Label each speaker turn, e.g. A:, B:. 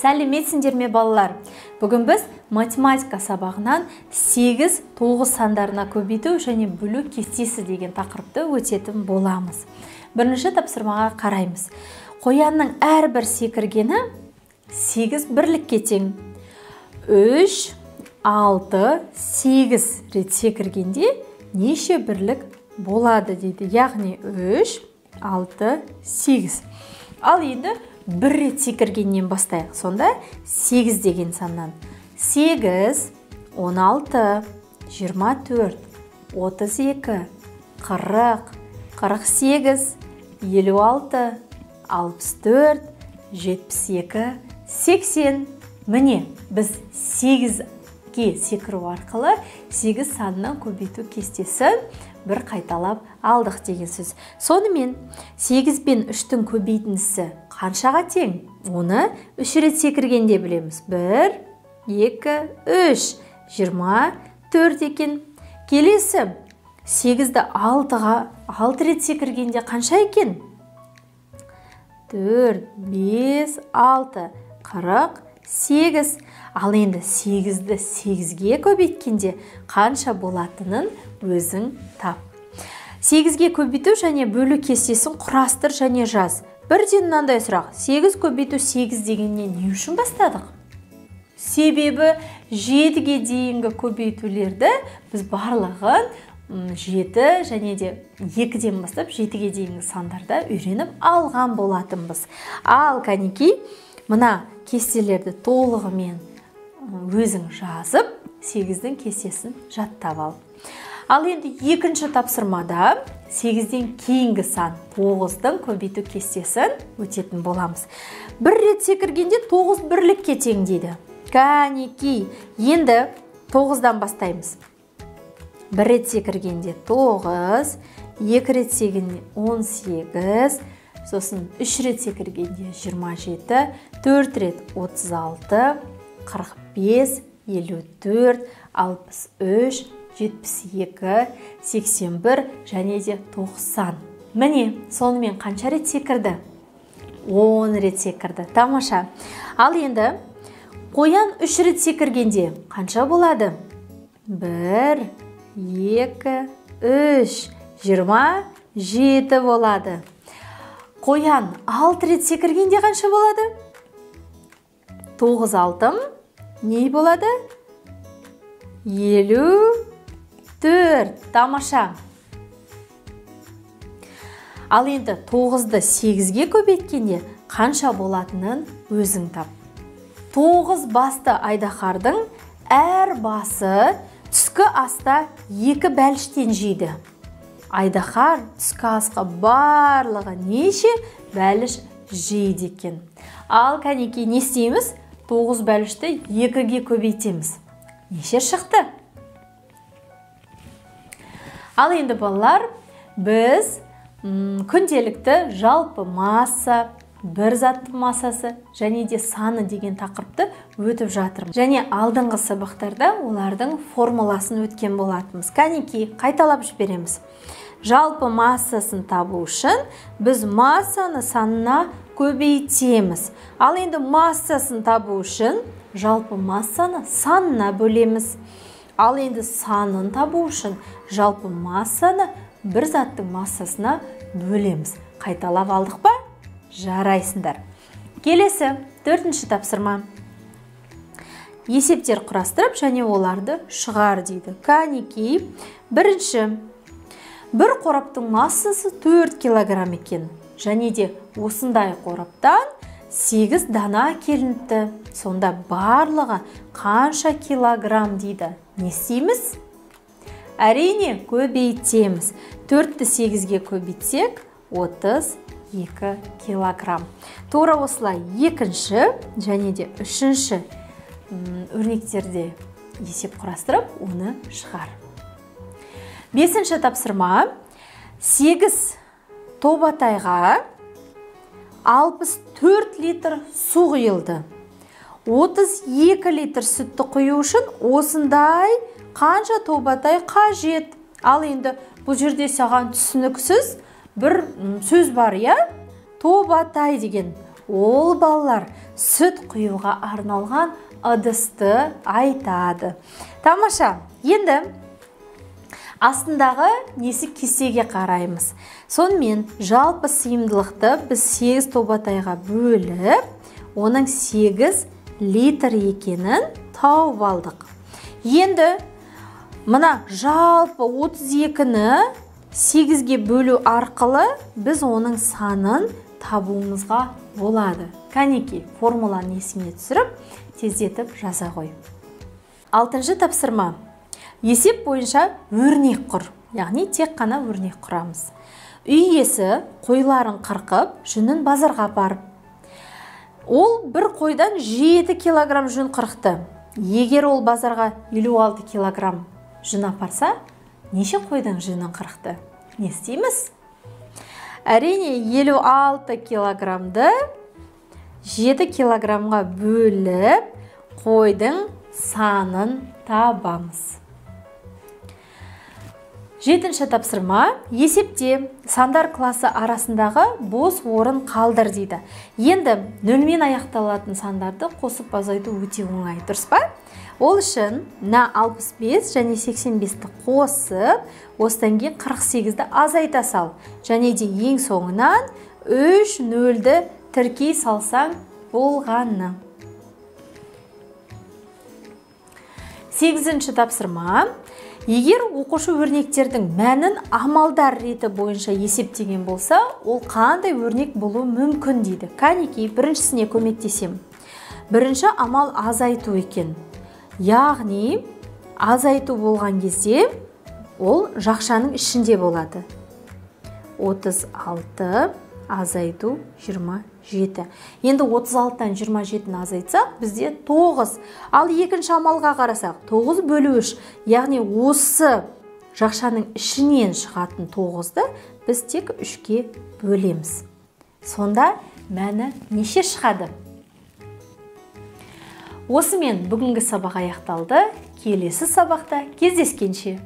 A: Сәлеметсіңдер ме балалар? Бүгін біз математика сабағынан 8-9 сандарына көбейту және бөлу кестесі деген тақырыпты өтетін боламыз. Бірінші тапсырмаға қараймыз. Қоянның әрбір секіргені 8 бірлікке тең. 3, 6, 8 рет секіргенде неше бірлік болады дейді. Яғни 3, 6, 8. Ал енді бір рет секіргеннен бастайық. Сонда 8 деген саннан. 8, 16, 24, 32, 40, 48, 56, 64, 72, 80. Міне, біз 8-ге секіру арқылы 8 санынан көбейту кестесін бір қайталап алдық деген сөз. Сонымен 8 пен 3-тің көбейтіндісі қаншаға тең? Оны 3 рет секіргенде білеміз. 1, 2, 3, 24 екен. Келесі 8-ді 6 рет секіргенде қанша екен? 4, 5, 6, 48. Ал енді 8-ді 8-ге көбейткенде қанша болатынын өзің тап. 8-ге көбейту және бөлу кестесін құрастыр және жаз. Бірден мынандай сұрақ. 8 көбейту 8 дегеннен не үшін бастадық? Себебі 7-ге дейінгі көбейтулерді біз барлығын 7 және де 2-ден бастап 7-ге дейінгі сандарда үйреніп алған болатынбыз. Ал кәнекей, мына кестелерді толығымен өзің жазып, 8-дің кестесін жаттап ал. Ал енді екінші тапсырмада 8-ден кейінгі сан 9-дың көбейту кестесін өтетін боламыз. Бір рет секіргенде 9 бірлікке тең дейді. Кәнекей, енді 9-дан бастаймыз. Бір рет секіргенде 9, 2 рет секіргенде 18, сосын 3 рет секіргенде 27, 4 рет 36, 45, 54, 63, 72, 81 және де 90. Міне, сонымен қанша рет секірді? 10 рет секірді. Тамаша. Ал енді қоян 3 рет секіргенде қанша болады? 1, 2, 3, 27 болады. Қоян 6 рет секіргенде қанша болады? 9, 6 не болады? 54. Тамаша. Ал енді 9-ды 8-ге көбейткенде қанша болатынын өзің тап. 9 басты айдаһардың әр басы түскі аста 2 бәліштен жейді. Айдаһар түскі асқа барлығы неше бәліш жейді екен. Ал кәнекей не істейміз? 9 бәлішті 2-ге көбейтеміз. Неше шықты? Ал енді балалар, біз күнделікті жалпы масса, бір заттың массасы және де саны деген тақырыпты өтіп жатырмыз. Және алдыңғы сабақтарда олардың формуласын өткен болатынбыз. Кәнекей, қайталап жібереміз. Жалпы массасын табу үшін біз массаны санына көбейтеміз. Ал енді массасын табу үшін жалпы массаны санына бөлеміз. Ал енді санын табу үшін жалпы массаны бір заттың массасына бөлеміз. Қайталап алдық па? Жарайсыңдар. Келесі, 4-ші тапсырма. Есептер құрастырып және оларды шығар дейді. Кәнекей, бірінші, бір қораптың массасы 4 килограмм екен. Және де осындай қораптан 8 дана келініпті. Сонда барлығы қанша килограмм дейді. Не істейміз? Әрине, көбейтеміз. 4-ті 8-ге көбейтсек, 32 килограмм. Тура осылай екінші және де үшінші өрнектерде есеп құрастырып, оны шығар. 5-ші тапсырма. 8 тобатайға 64 литр су құйылды. 32 литр сүтті құю үшін осындай қанша тобатай қажет? Ал енді бұл жерде саған түсініксіз, бір сөз бар, иә? Тобатай деген. Ол балалар сүт құюға арналған ыдысты айтады. Тамаша. Енді астындағы несі кестеге қараймыз. Сонымен жалпы сыйымдылықты біз 8 тобатайға бөліп, оның 8 литр екенін тауып алдық. Енді мына жалпы 32-ні 8-ге бөлу арқылы біз оның санын табуымызға болады. Кәнеки, формуланы есіңе түсіріп, тездетіп жаза қой. 6-шы тапсырма. Есеп бойынша өрнек құр. Яғни тек қана өрнек құрамыз. Үй иесі қойларын қырқып, жүнін базарға апарып. Ол бір қойдан 7 килограмм жүн қырықты. Егер ол базарға 56 килограмм жүн апарса, неше қойдың жүнін қырықты? Не істейміз? Әрине 56 килограммды 7 килограммға бөліп, қойдың санын табамыз. 7-ші тапсырма. Есепте сандар класы арасындағы бос орын қалдыр дейді. Енді 0-мен аяқталатын сандарды қосып азайту өте оңай, дұрыс па? Ол үшін 65 және 85-ті қосып, осыдан кейін 48-ді азайта сал. Және де ең соңынан 3 0-ді тіркей салсаң болғаны. 8-ші тапсырма. Егер оқушы өрнектердің мәнін амалдар реті бойынша есептеген болса, ол қандай өрнек болуы мүмкін дейді. Кәнеки, біріншісіне көмектесем. Бірінші амал азайту екен. Яғни, азайту болған кезде ол жақшаның ішінде болады. 36 азайту 27. Енді 36-тан 27-ні азайтсақ, бізде 9. Ал екінші амалға қарасақ, 9 бөлу 3. Яғни осы жақшаның ішінен шығатын 9-ды біз тек 3-ке бөлеміз. Сонда мәні неше шығады? Осымен бүгінгі сабақ аяқталды. Келесі сабақта кездескенше.